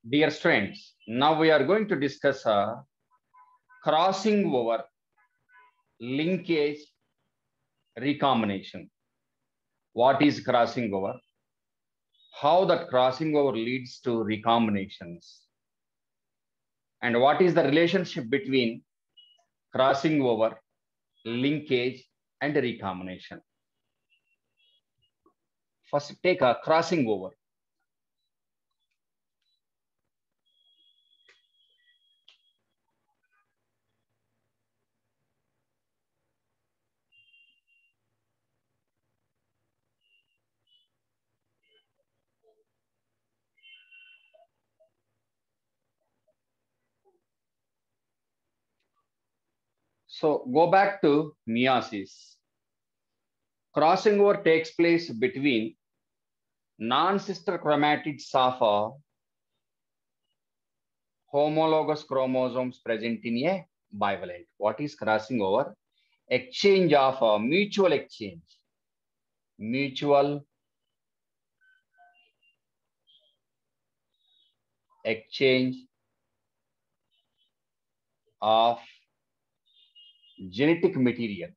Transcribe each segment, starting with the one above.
Dear students, now we are going to discuss crossing over, linkage, recombination. What is crossing over? How that crossing over leads to recombinations? And what is the relationship between crossing over, linkage, and recombination? First, take a crossing over. So go back to meiosis. Crossing over takes place between non-sister chromatids of homologous chromosomes present in a bivalent. What is crossing over? Exchange of mutual exchange. Mutual exchange of genetic material.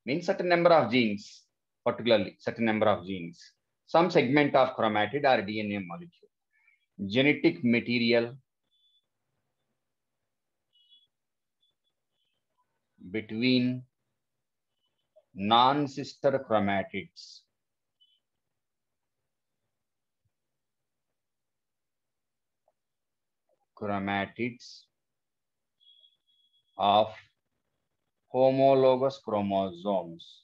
Means certain number of genes, particularly certain number of genes. Some segment of chromatid or DNA molecule. Genetic material between non-sister chromatids. Chromatids of homologous chromosomes.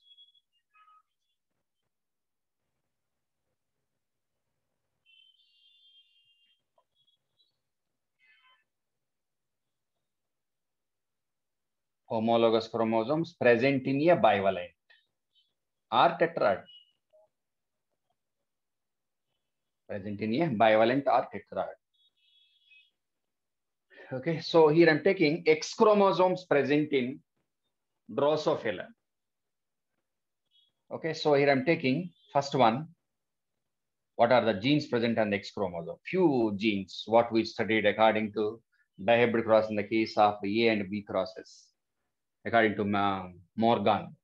Homologous chromosomes present in a bivalent or tetrad. Present in a bivalent or tetrad. Okay, so here I'm taking X chromosomes present in Drosophila. Okay, so here I'm taking first one. What are the genes present on the X chromosome? Few genes, what we studied according to dihybrid cross in the case of A and B crosses, according to Morgan.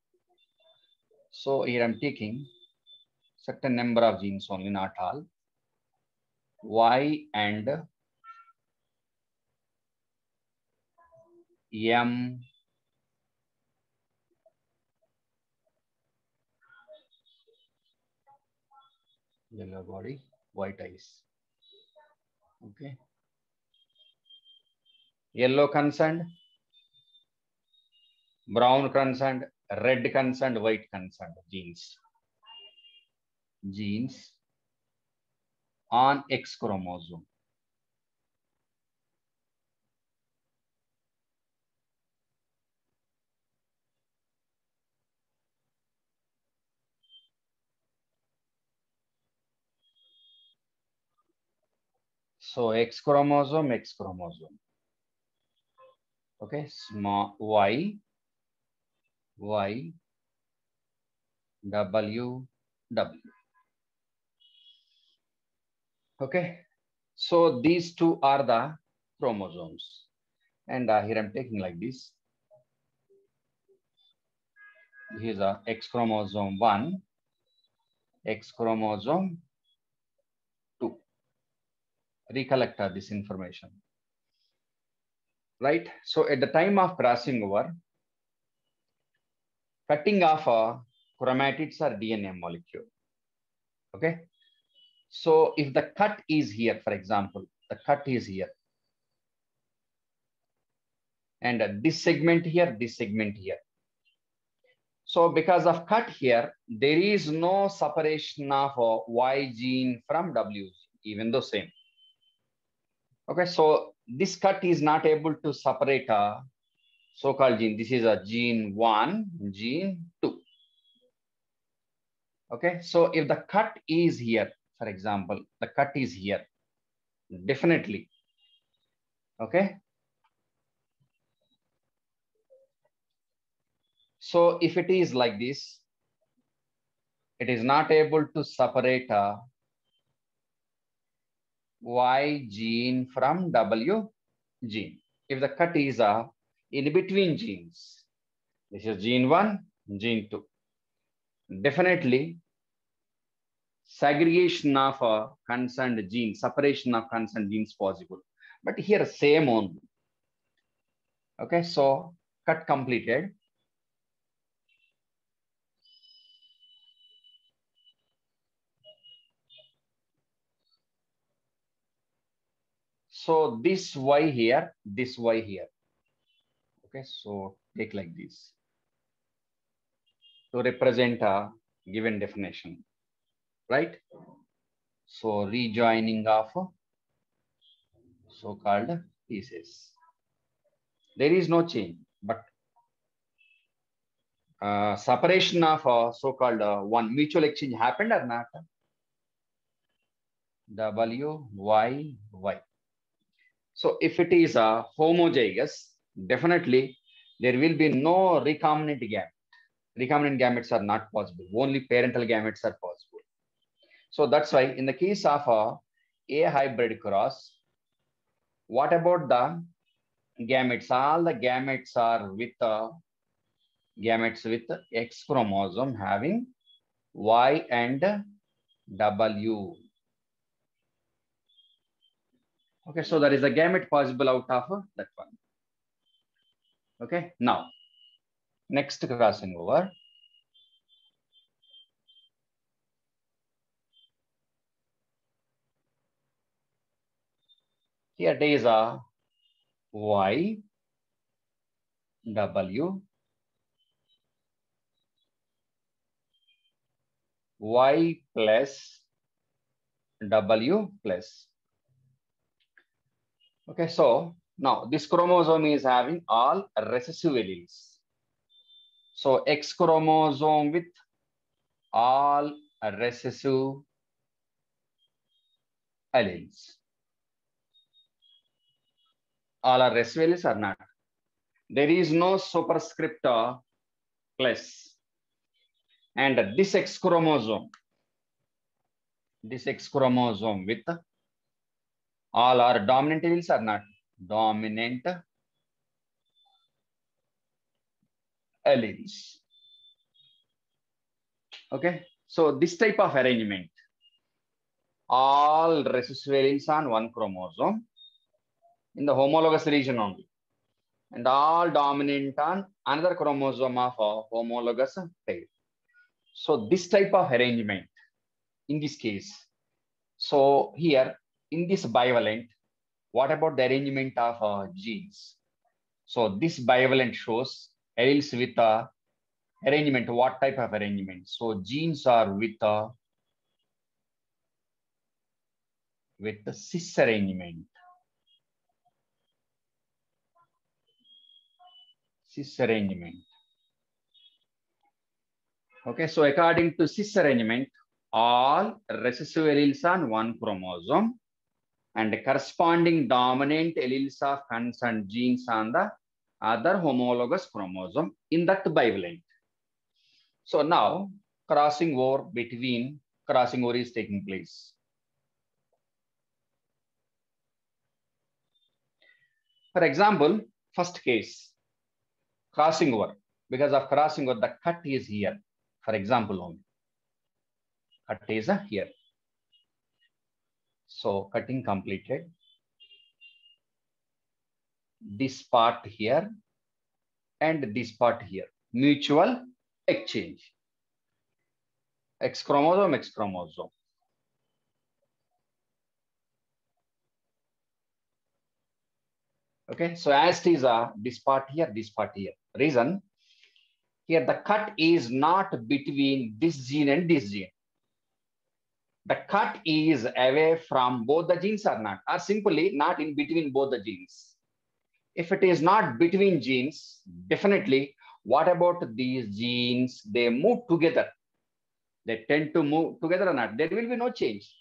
So here I'm taking certain number of genes only, not all. Y and M yellow body, white eyes. Okay. Yellow concerned, brown concerned, red concerned, white concerned genes. Genes on X chromosome. So X chromosome, X chromosome. Okay, small Y, Y, W, W. Okay, so these two are the chromosomes. And here I'm taking like this. Here's a X chromosome 1, X chromosome 2. Recollect this information. Right? So at the time of crossing over, cutting off chromatids or DNA molecule. Okay. So if the cut is here, for example, the cut is here. And this segment here, this segment here. So because of cut here, there is no separation of Y gene from W gene, even though same. Okay, so this cut is not able to separate a so-called gene. This is a gene 1, gene 2. Okay, so if the cut is here, for example, the cut is here, definitely. Okay. So if it is like this, it is not able to separate Y gene from W gene. If the cut is in between genes, this is gene 1, gene 2. Definitely, segregation of concerned genes, separation of concerned genes possible. But here, same only. Okay, so cut completed. So this Y here, this Y here. Okay, so take like this to represent a given definition, right? So rejoining of so-called pieces. There is no change, but separation of so-called one mutual exchange happened or not? W, Y, Y. So if it is a homozygous, definitely there will be no recombinant gamete. Recombinant gametes are not possible. Only parental gametes are possible. So that's why in the case of a hybrid cross, what about the gametes? All the gametes are with gametes with X chromosome having Y and W. Okay, so there is a gamete possible out of that one. Okay, now next crossing over. Here there is a Y, W, Y plus W plus. Okay, so now this chromosome is having all recessive alleles. So X chromosome with all recessive alleles. All are recessive alleles or not? There is no superscript plus. And this X chromosome with all are dominant alleles or not? Dominant alleles. Okay, so this type of arrangement, all recessive alleles on one chromosome in the homologous region only, and all dominant on another chromosome of a homologous pair. So this type of arrangement in this case. So here in this bivalent, what about the arrangement of genes? So this bivalent shows alleles with arrangement. What type of arrangement? So genes are with the cis arrangement. Cis arrangement. Okay, so according to cis arrangement, all recessive alleles on one chromosome and corresponding dominant alleles of concerned genes on the other homologous chromosome in that bivalent. So now crossing over is taking place. For example, first case, crossing over. Because of crossing over, the cut is here. For example, only. Cut is here. So cutting completed. This part here and this part here. Mutual exchange. X chromosome, X chromosome. Okay, so as it is this part here, this part here. Reason, here the cut is not between this gene and this gene. The cut is away from both the genes or not, or simply not in between both the genes. If it is not between genes, definitely what about these genes? They move together. They tend to move together or not. There will be no change.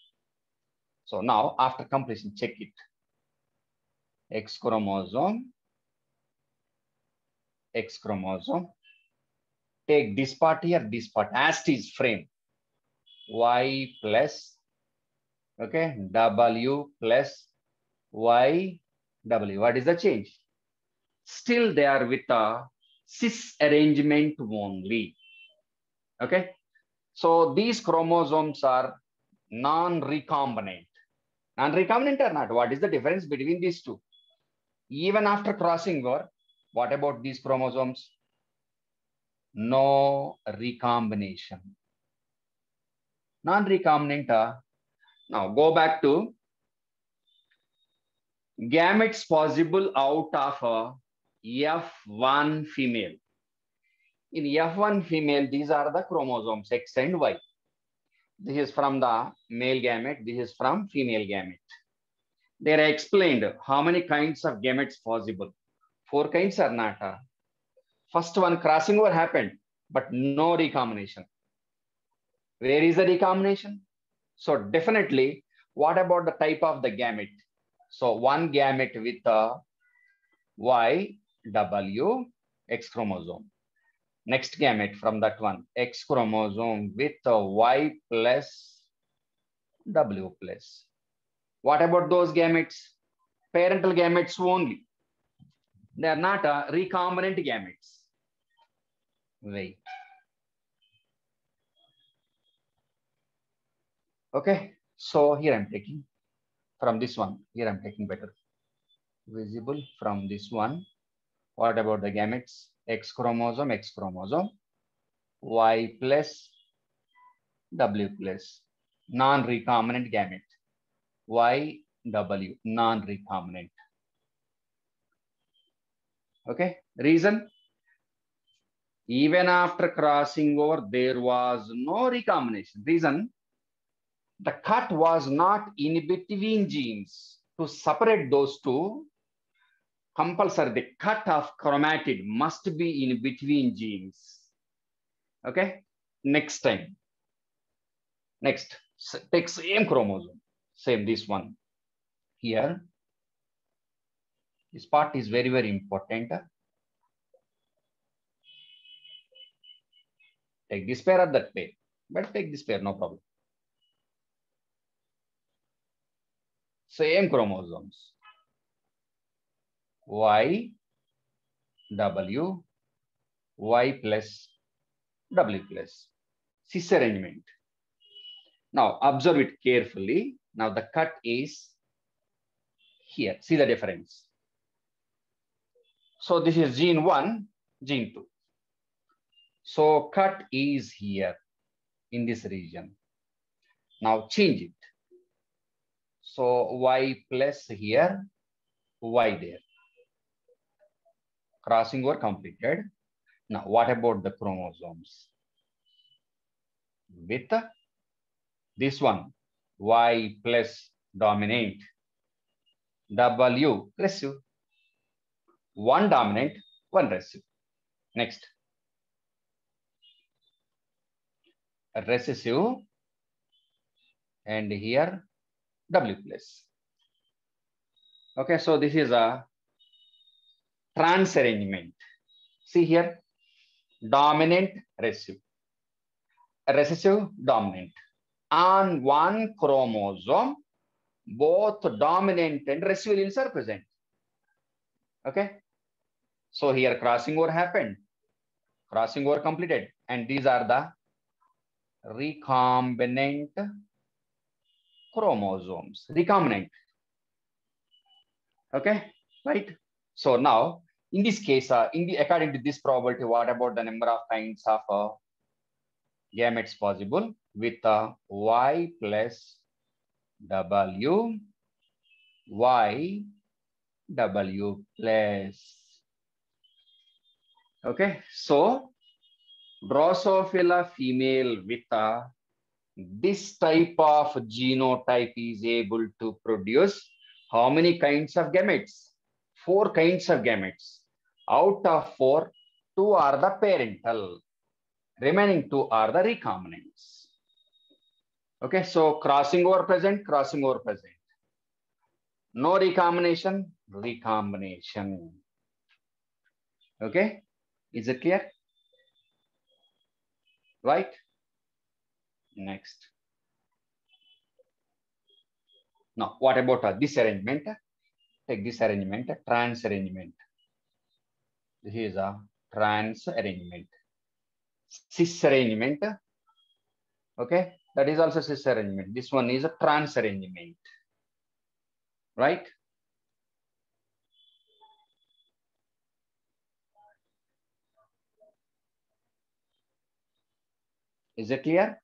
So now after completion, check it. X chromosome, X chromosome. Take this part here, this part as it is frame. Y plus Okay, W plus Y W. What is the change? Still they are with a cis arrangement only. Okay, so these chromosomes are non-recombinant. Non-recombinant or not? What is the difference between these two? Even after crossing over, what about these chromosomes? No recombination. Non-recombinant. Now go back to gametes possible out of a F1 female. In F1 female, these are the chromosomes X and Y. This is from the male gamete. This is from female gamete. They are explained how many kinds of gametes possible. 4 kinds are not. First one, crossing over happened, but no recombination. Where is the recombination? So definitely, what about the type of the gamete? So one gamete with a Y, W, X chromosome. Next gamete from that one, X chromosome with a Y plus W plus. What about those gametes? Parental gametes only. They are not recombinant gametes. Wait. Okay, so here I'm taking from this one. Here I'm taking better. Visible from this one. What about the gametes? X chromosome, Y plus, W plus. Non-recombinant gamete. Y, W, non-recombinant. Okay, reason? Even after crossing over, there was no recombination. Reason? The cut was not in between genes. To separate those two, compulsory the cut of chromatid must be in between genes. Okay, next time. Next, take same chromosome, same this one. Here, this part is very, very important. Take this pair or that pair, but take this pair, no problem. Same chromosomes. Y, W, Y plus, W plus. Cis arrangement. Now observe it carefully. Now the cut is here. See the difference. So this is gene 1, gene 2. So cut is here in this region. Now change it. So Y plus here, Y there. Crossing over completed. Now what about the chromosomes? With this one, Y plus dominant, W recessive. One dominant, one recessive. Next. Recessive and here W plus. Okay, so this is a trans arrangement. See here, dominant recessive, recessive dominant. On one chromosome, both dominant and recessive alleles are present. Okay, so here crossing over happened, crossing over completed, and these are the recombinant chromosomes, recombinant. Okay, right? So now, in this case, according to this probability, what about the number of kinds of gametes possible with Y plus W, Y, W plus. Okay, so Drosophila female with this type of genotype is able to produce how many kinds of gametes? 4 kinds of gametes. Out of 4, 2 are the parental. Remaining 2 are the recombinants. Okay, so crossing over present, crossing over present. No recombination, recombination. Okay, is it clear? Right? Next. Now, what about this arrangement? Take this arrangement, trans arrangement. This is a trans arrangement. Cis arrangement. Okay, that is also cis arrangement. This one is a trans arrangement, right? Is it clear?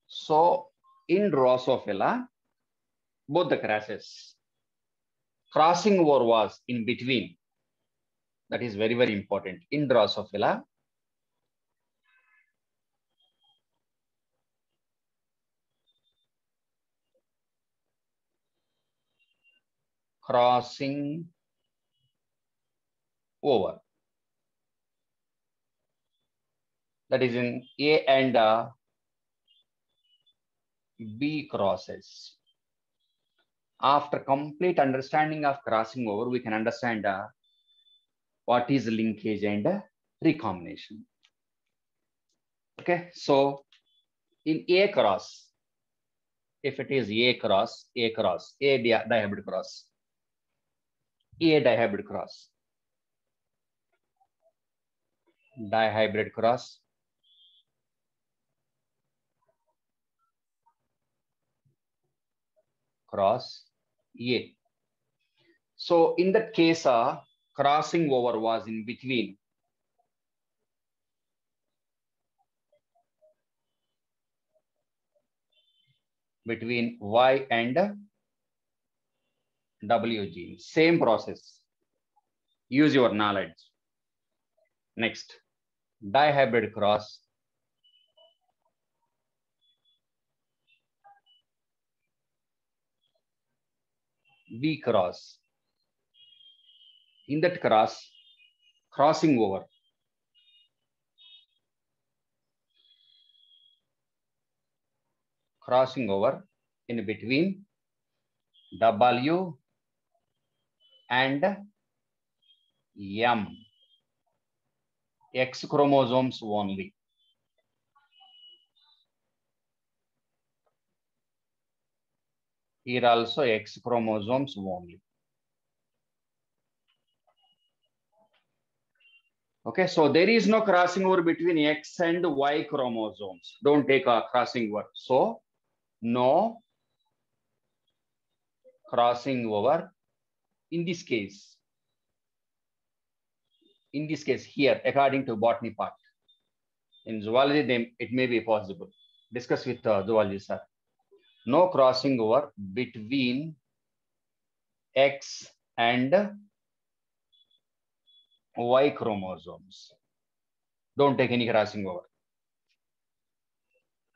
So in Drosophila, both the crashes, crossing over was in between. That is very, very important. In Drosophila, crossing over. That is in A and B crosses. After complete understanding of crossing over, we can understand what is linkage and recombination. Okay, so in A cross, if it is A cross, dihybrid cross, dihybrid cross, cross A. So in that case, crossing over was in between Y and W gene. Same process. Use your knowledge. Next, dihybrid cross B cross. In that cross, crossing over in between W and M, X chromosomes only. Here also X chromosomes only. Okay, so there is no crossing over between X and Y chromosomes. Don't take a crossing over. So no crossing over in this case. In this case here, according to botany part. In zoology, it may be possible. Discuss with zoology, sir. No crossing over between X and Y chromosomes. Don't take any crossing over.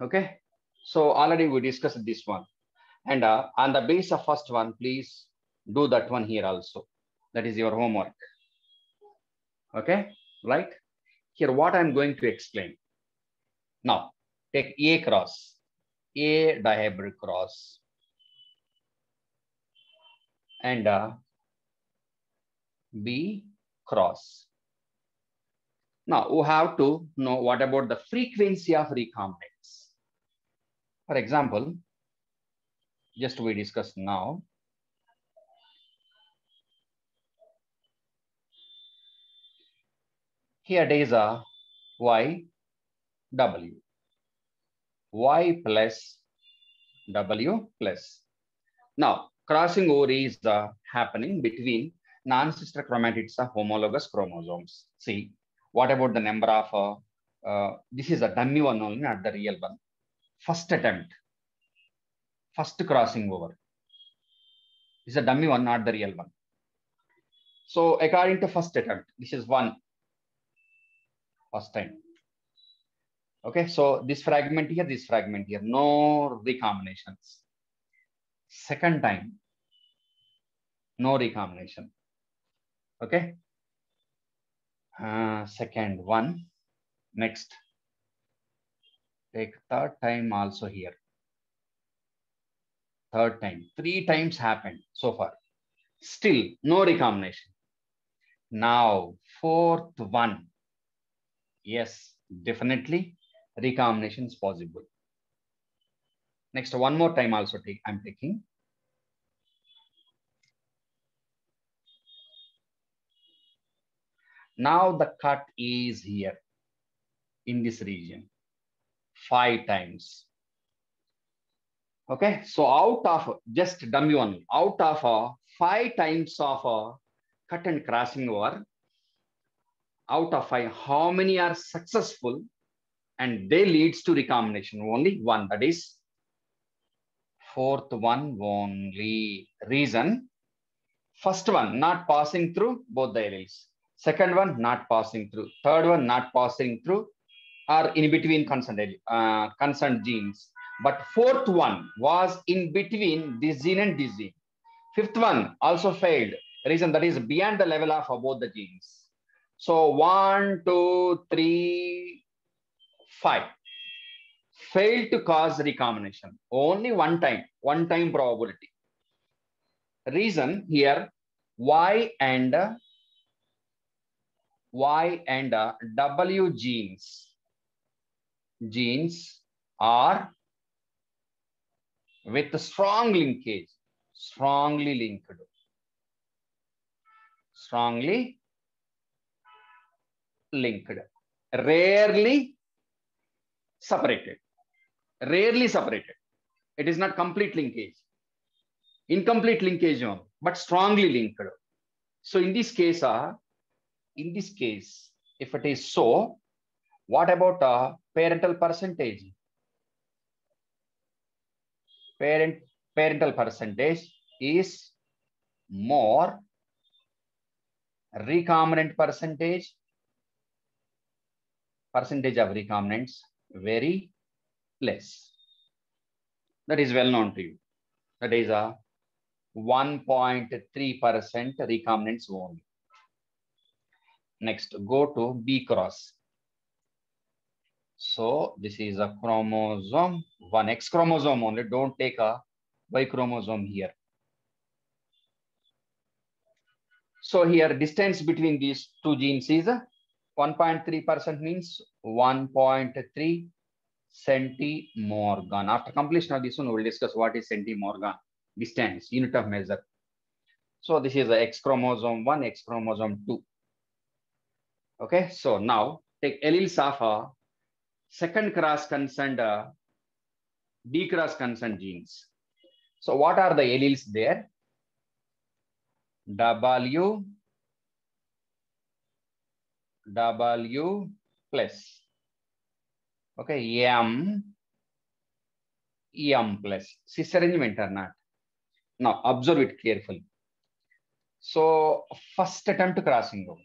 Okay. So already we discussed this one. And on the base of first one, please do that one here also. That is your homework. Okay. Right. Here, what I'm going to explain. Now, take A cross, A dihybrid cross, and B cross. Now, we have to know what about the frequency of recombinants. For example, just we discuss now. Here there is a Y, W, Y plus W plus. Now, crossing over is happening between non-sister chromatids of homologous chromosomes. See, what about the number of, this is a dummy one only, not the real one. First attempt, first crossing over. This is a dummy one, not the real one. So according to first attempt, this is one, first time. Okay, so this fragment here, no recombinations. Second time, no recombination. Okay. Second one. Next, take third time also here. Third time, 3 times happened so far. Still no recombination. Now fourth one. Yes, definitely recombination is possible. Next, one more time also I'm taking. Now the cut is here in this region 5 times. Okay, so out of just dummy one, out of 5 times of cut and crossing over, out of 5, how many are successful and they leads to recombination? Only one, that is fourth one only. Reason, first one not passing through both the alleles, second one not passing through, third one not passing through or in between concerned genes, but fourth one was in between this gene and this gene. Fifth one also failed. Reason, that is beyond the level of both the genes. So 1, 2, 3, 5 failed to cause recombination. Only one time probability. Reason here, Y and W genes are with strong linkage, strongly linked, rarely separated. It is not complete linkage, incomplete linkage only, but strongly linked. So in this case, if it is so, what about parental percentage? Parental percentage is more, recombinant percentage of recombinants very less. That is well known to you. That is a 1.3% recombinants only. Next, go to B cross. So this is a chromosome, one X chromosome only. Don't take a Y chromosome here. So here distance between these two genes is 1.3%, means 1.3 centimorgan. After completion of this one, we will discuss what is centimorgan, distance, unit of measure. So this is a X chromosome 1, X chromosome 2. Okay, so now take alleles of second cross concerned, D cross concerned genes. So what are the alleles there? W plus, okay, M plus. Cis arrangement or not? Now observe it carefully. So first attempt crossing over.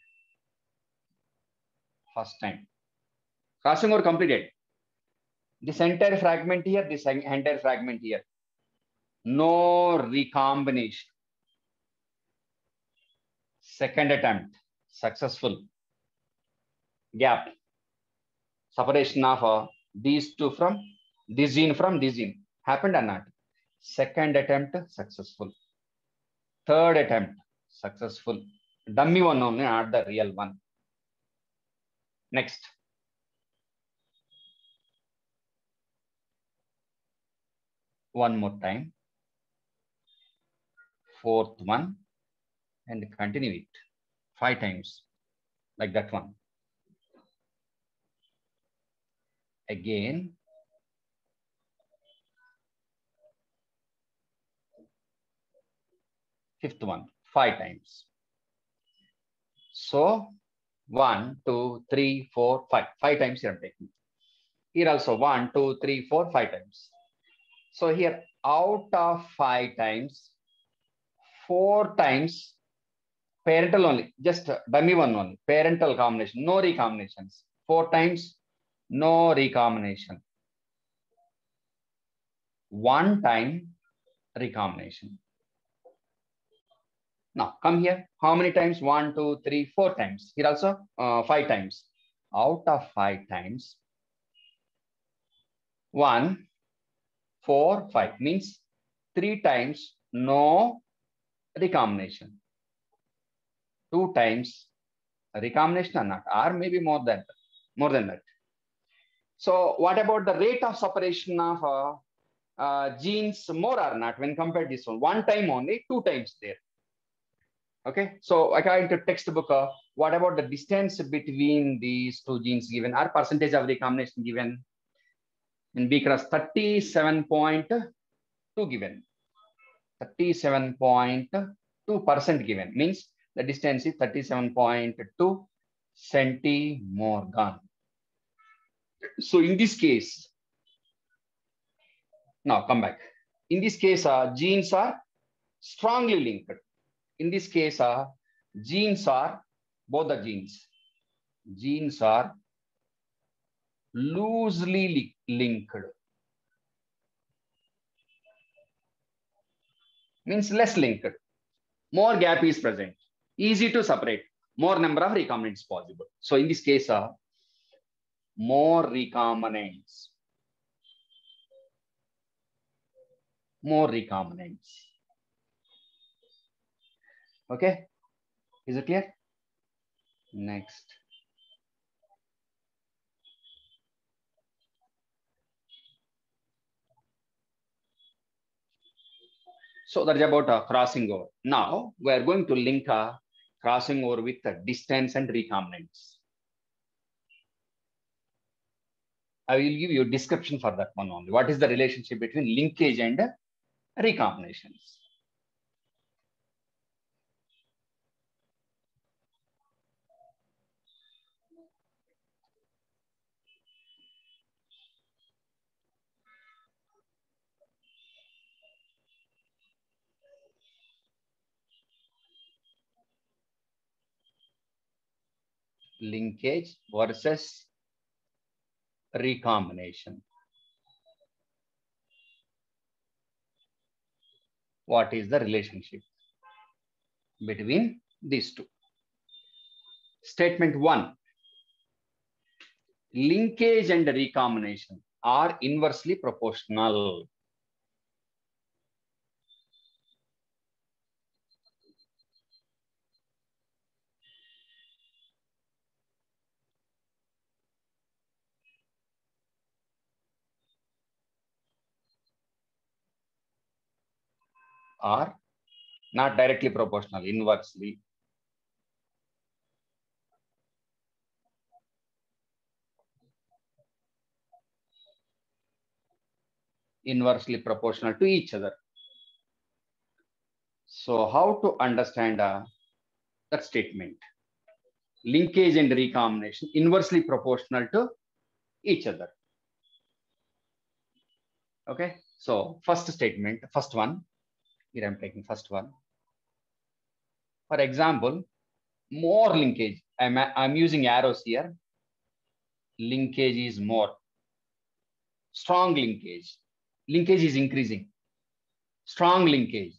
First time. Crossing over completed. This entire fragment here, this entire fragment here. No recombination. Second attempt, successful. Gap. Separation of these two from this gene happened or not? Second attempt, successful. Third attempt, successful. Dummy one only, not the real one. Next. One more time. Fourth one. And continue it 5 times. Like that one. Again. Fifth one. 5 times. So 1, 2, 3, 4, 5. 5 times here I'm taking. Here also 1, 2, 3, 4, 5 times. So here out of 5 times, 4 times parental only, just dummy one only, parental combination, no recombinations. 4 times, no recombination. 1 time recombination. Now come here. How many times? 1, 2, 3, 4 times. Here also 5 times. Out of 5 times, 1, 4, 5 means 3 times no recombination. 2 times recombination or not, or maybe more than that. So what about the rate of separation of genes more or not when compared to this one? 1 time only, 2 times there. Okay, so according to textbook, what about the distance between these two genes given, or percentage of recombination given? In B cross, 37.2 given. 37.2% given means the distance is 37.2 centimorgan. So in this case, now come back. In this case, genes are strongly linked. In this case, genes are, both the genes are loosely linked. Means less linked. More gap is present. Easy to separate. More number of recombinants possible. So in this case, more recombinants. More recombinants. Okay. Is it clear? Next. So that is about crossing over. Now we are going to link crossing over with distance and recombinants. I will give you a description for that one only. What is the relationship between linkage and recombinations? Linkage versus recombination. What is the relationship between these two? Statement 1. Linkage and recombination are inversely proportional. Are not directly proportional, inversely. Inversely proportional to each other. So how to understand that statement? Linkage and recombination inversely proportional to each other. Okay, so first statement, first one, here I'm taking first one. For example, more linkage, I'm using arrows here. Linkage is more. Strong linkage. Linkage is increasing. Strong linkage.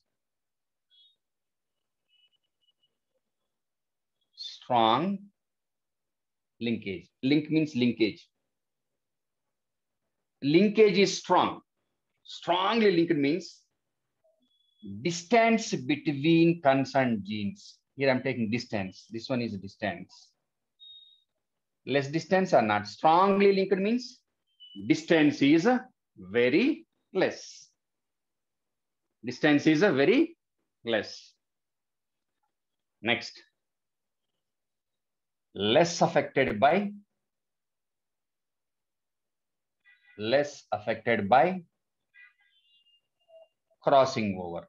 Strong linkage. Link means linkage. Linkage is strong. Strongly linked means distance between concerned genes. Here I'm taking distance. This one is distance. Less distance or not. Strongly linked means distance is very less. Distance is very less. Next. Less affected by crossing over.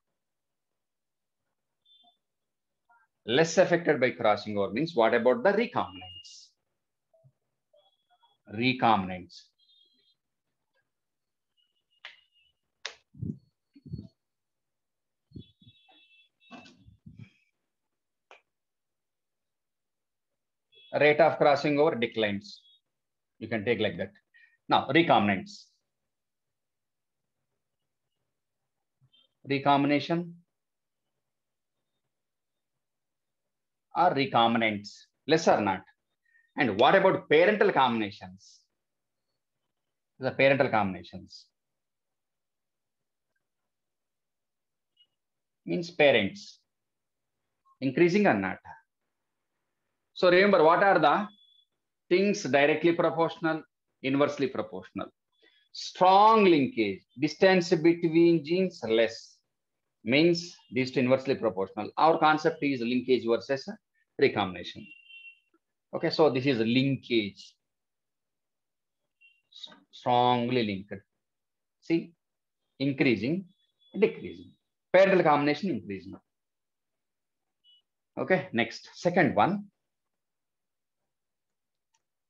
Less affected by crossing over means what about the recombinants? Recombinants. Rate of crossing over declines. You can take like that. Now, recombinants. Recombination. are recombinants, less or not? And what about parental combinations? The parental combinations means parents, increasing or not? So remember, what are the things directly proportional, inversely proportional? Strong linkage, distance between genes less, means these two inversely proportional. Our concept is linkage versus recombination. Okay, so this is linkage, strongly linked. See, increasing, decreasing. Parental combination increasing. Okay, next, second one,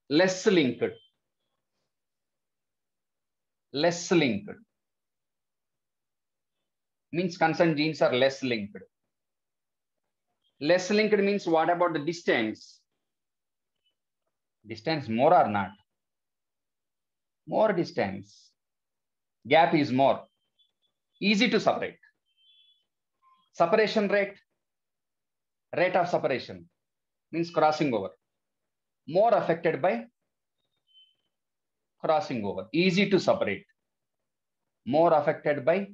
less linked. Less linked means concerned genes are less linked. Less linked means what about the distance? Distance more or not? More distance. Gap is more. Easy to separate. Separation rate, rate of separation means crossing over. More affected by crossing over. Easy to separate. More affected by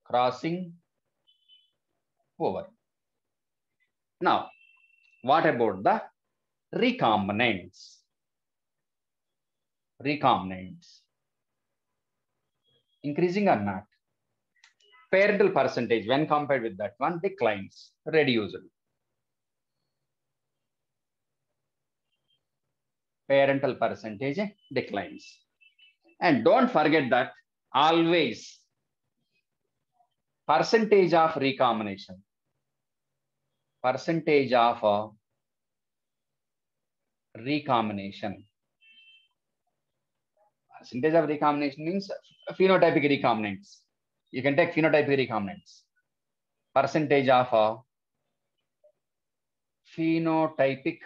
crossing over. Now, what about the recombinants? Recombinants. Increasing or not? Parental percentage when compared with that one declines, reduced. Parental percentage declines. And don't forget that always percentage of recombination. Percentage of recombination. Percentage of recombination means phenotypic recombinants. You can take phenotypic recombinants. Percentage of phenotypic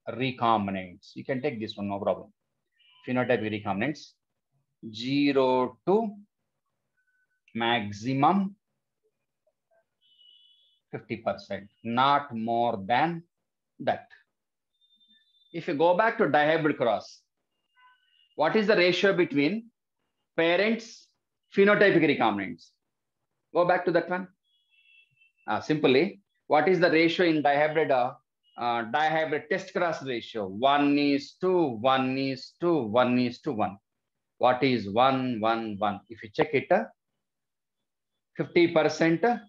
recombinants. You can take this one, no problem. Phenotypic recombinants 0 to maximum 50%, not more than that. If you go back to dihybrid cross, what is the ratio between parents phenotypic recombinants? Go back to that one. Simply, what is the ratio in dihybrid test cross ratio? 1:1:1:1. What is 1:1:1? If you check it, 50%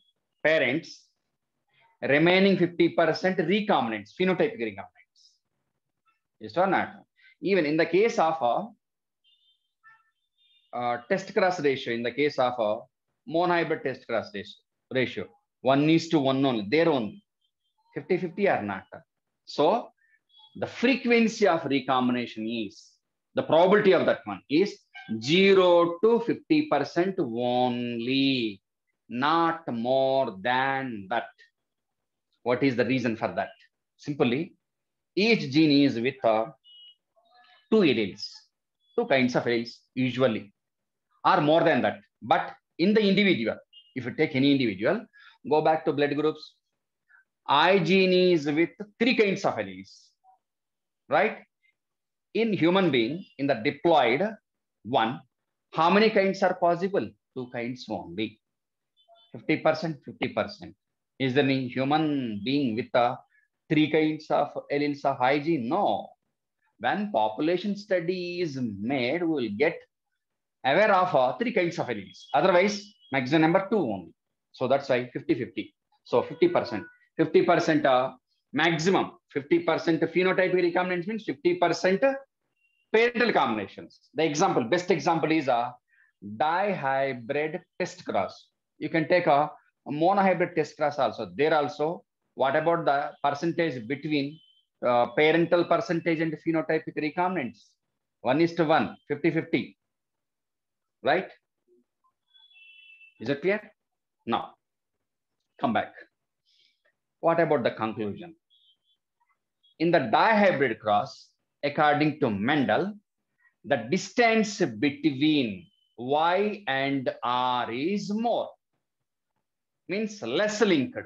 parents, remaining 50% recombinants, phenotypic recombinants. Is or not? Even in the case of test cross ratio, in the case of monohybrid test cross ratio, 1:1 only, there only, 50-50 or not. So the frequency of recombination is, the probability of that one is 0 to 50% only, not more than that. What is the reason for that? Simply, each gene is with two alleles, two kinds of alleles usually, or more than that. But in the individual, if you take any individual, go back to blood groups, I gene is with three kinds of alleles, right? In human being, in the diploid one, how many kinds are possible? Two kinds only. 50%, 50%. Is there any human being with three kinds of alleles of I gene? No. When population study is made, we will get aware of three kinds of alleles. Otherwise, maximum number two only. So that's why 50-50. So 50%. 50% maximum. 50% phenotypic recombinants means 50% parental combinations. The example, best example is a dihybrid test cross. You can take a monohybrid test cross also. There also, what about the percentage between parental percentage and phenotypic recombinants? 1:1, 50-50, right? Is it clear? Now, come back. What about the conclusion? In the dihybrid cross, according to Mendel, the distance between Y and R is more, means less linked.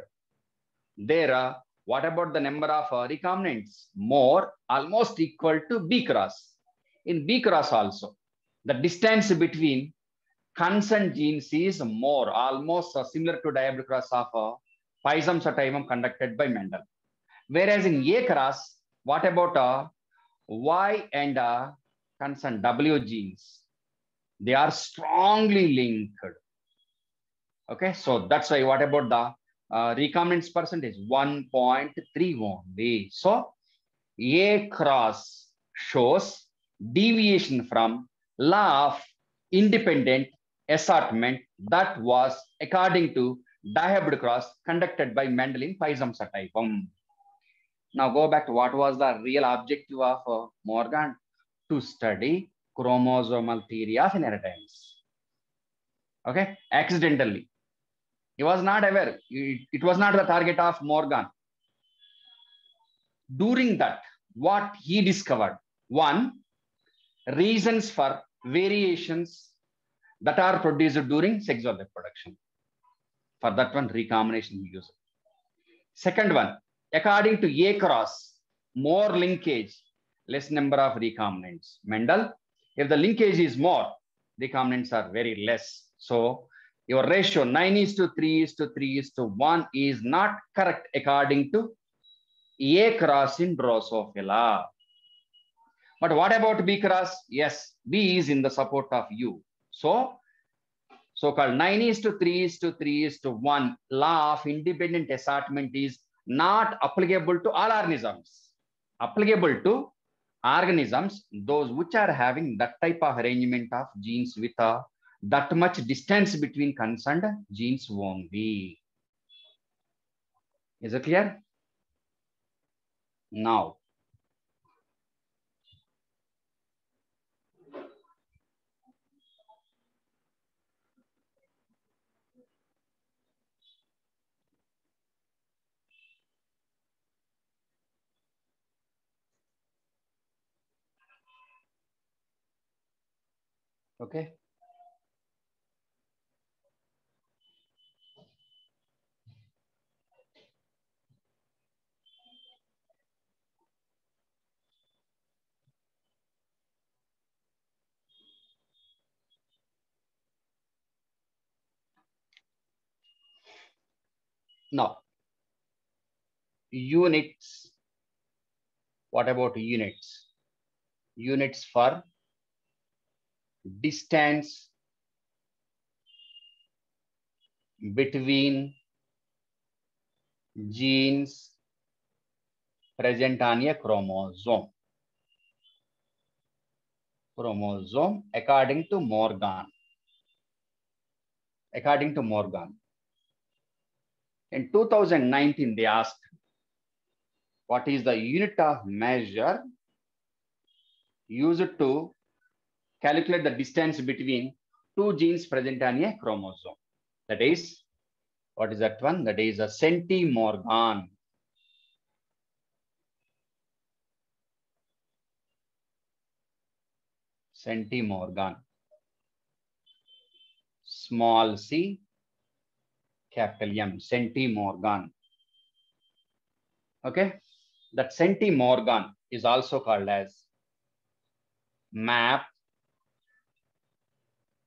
There, what about the number of recombinants? More, almost equal to B cross. In B cross also, the distance between concerned genes is more, almost similar to dihybrid cross of Pisum sativum conducted by Mendel. Whereas in A cross, what about Y and concerned W genes? They are strongly linked. Okay, so that's why what about the recombinants percentage? 1.3 only. So A cross shows deviation from law of independent assortment that was according to dihybrid cross conducted by Mendel in Pisum sativum. Now go back to what was the real objective of Morgan? To study chromosomal theory of inheritance. Okay, accidentally. He was not aware. It was not the target of Morgan. During that, what he discovered? One, reasons for variations that are produced during sexual reproduction. For that one, recombination he used. Second one, according to A cross, more linkage, less number of recombinants. Mendel, if the linkage is more, recombinants are very less. So your ratio 9:3:3:1 is not correct according to A cross in Drosophila. But what about B cross? Yes, B is in the support of U. So so-called 9:3:3:1 law of independent assortment is not applicable to all organisms. Applicable to organisms, those which are having that type of arrangement of genes with that much distance between concerned genes only. Is it clear? Now, okay. Now, units. What about units? Units for distance between genes present on a chromosome. Chromosome according to Morgan. According to Morgan. In 2019, they asked, what is the unit of measure used to calculate the distance between two genes present on a chromosome? That is, what is that one? That is a centimorgan. Centimorgan. Small c, capital M, centimorgan. Okay, that centimorgan is also called as map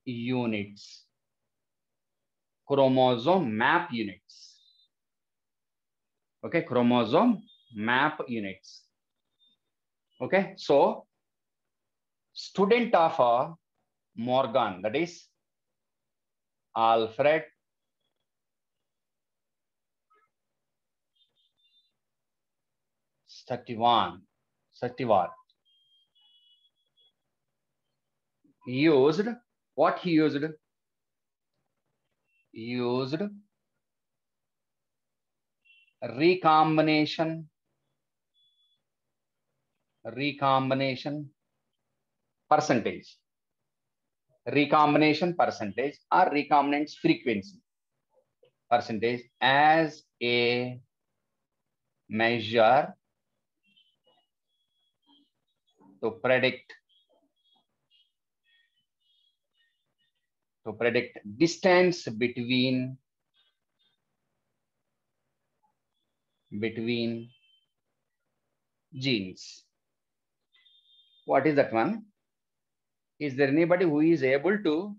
units, chromosome map units. Okay, chromosome map units. Okay, so student of Morgan, that is Alfred Stativar, used, what he used? Used recombination percentage, recombination percentage or recombinance frequency percentage as a measure to predict distance between between genes. What is that one? Is there anybody who is able to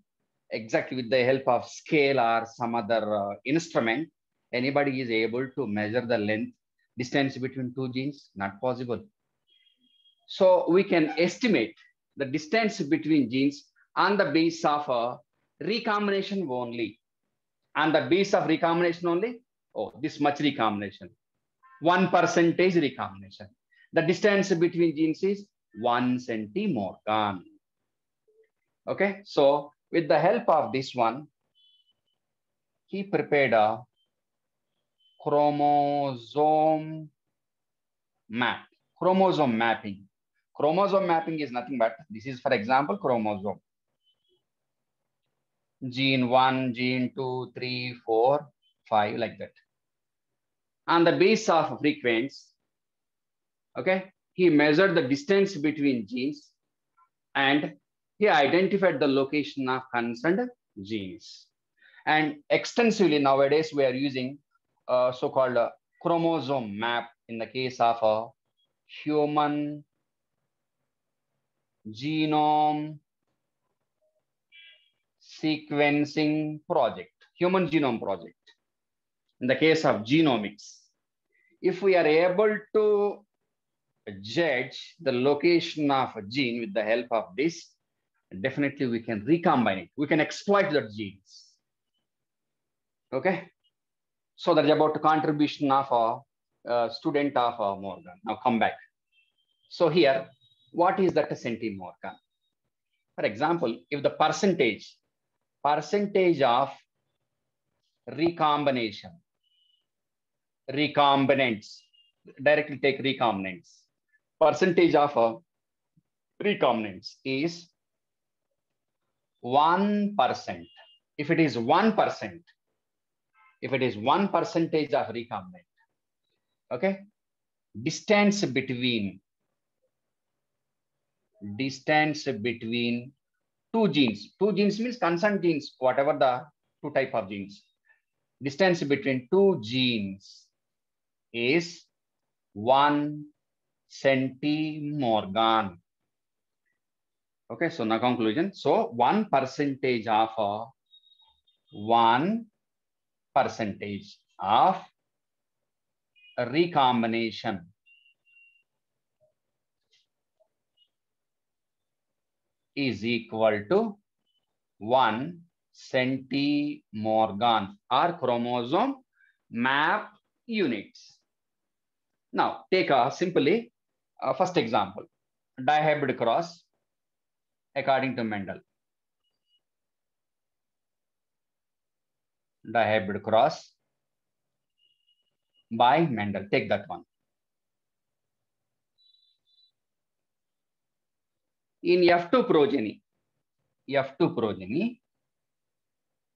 exactly with the help of scale or some other instrument, anybody is able to measure the length distance between two genes? Not possible. So we can estimate the distance between genes on the base of a recombination only. On the base of recombination only, oh, this much recombination, 1% recombination. The distance between genes is 1 centimorgan. Okay, so with the help of this one, he prepared a chromosome map, chromosome mapping. Chromosome mapping is nothing but, this is for example, chromosome. Gene 1, gene 2, 3, 4, 5, like that. On the base of frequency, okay, he measured the distance between genes and he identified the location of concerned genes. And extensively nowadays, we are using so-called chromosome map in the case of a human genome sequencing project, human genome project. In the case of genomics, if we are able to judge the location of a gene with the help of this, definitely we can recombine it. We can exploit the genes. Okay. So that's about the contribution of a student of Morgan. Now come back. So here, what is that centimorgan? For example, if the percentage of recombination, recombinants, directly take recombinants, percentage of recombinants is 1%. If it is 1%, if it is 1% of recombinant, okay, distance between two genes. Two genes means concerned genes, whatever the two type of genes. Distance between two genes is 1 centimorgan. Okay, so now conclusion. So 1% of 1% of recombination is equal to 1 centimorgan or chromosome map units. Now take a simply first example, dihybrid cross according to Mendel. Dihybrid cross by Mendel. Take that one. In F2 progeny,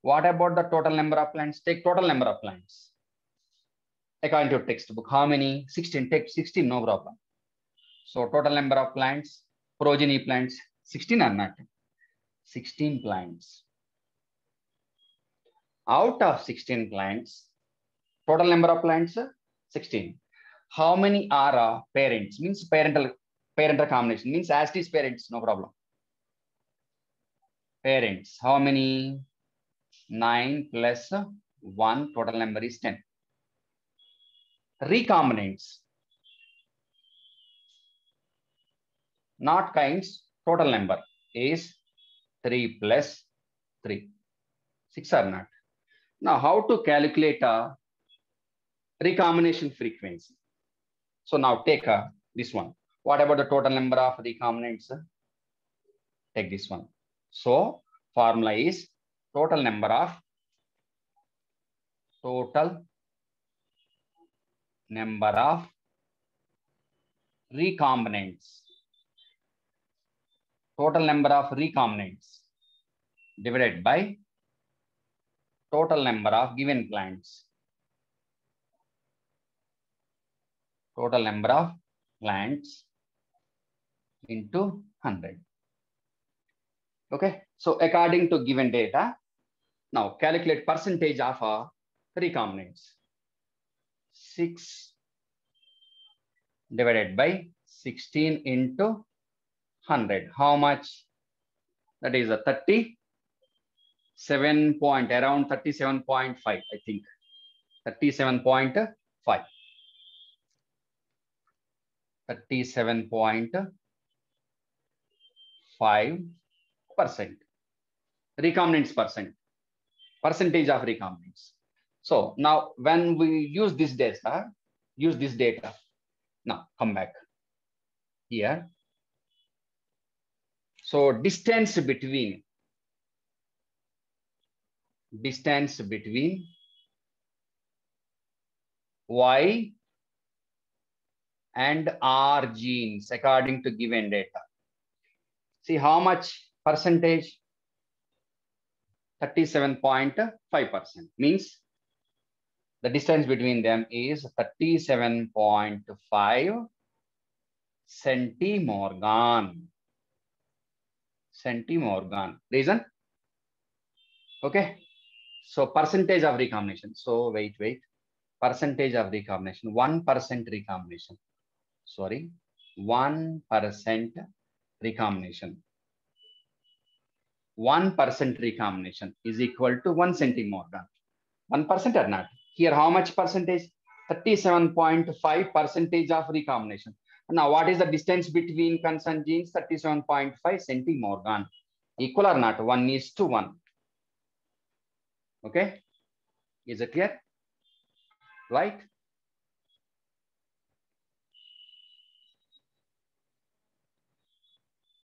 what about the total number of plants? Take total number of plants. According to textbook, how many? 16. Take 16, no problem. So total number of plants, progeny plants, 16 or not? 16 plants. Out of 16 plants, total number of plants, 16. How many are parents? Means parental combination. Means as it is parents, no problem. Parents, how many? 9 plus 1, total number is 10. Recombinants, not kinds, total number is 3 plus 3. 6 or not? Now, how to calculate a recombination frequency? So now take this one. What about the total number of recombinants? Take this one. So formula is total number of recombinants. Total number of recombinants divided by total number of given plants. Total number of plants into 100. Okay, so according to given data, now calculate percentage of recombinants. 6 divided by 16 into 100. How much? That is a 37 point, around 37.5, I think. 37.5. 37.5%. Recombinants percent. Percentage of recombinants. So now when we use this data, now come back here. So distance between Y and R genes according to given data. See how much percentage? 37.5%. Means the distance between them is 37.5 centimorgan. Reason? Okay. So percentage of recombination. So wait. Percentage of recombination. 1% recombination. Sorry. 1% recombination. 1% recombination is equal to 1 centimorgan. 1% or not? Here, how much percentage? 37.5% of recombination. Now, what is the distance between concerned genes? 37.5 centimorgan. Equal or not? 1:1. Okay. Is it clear? Right?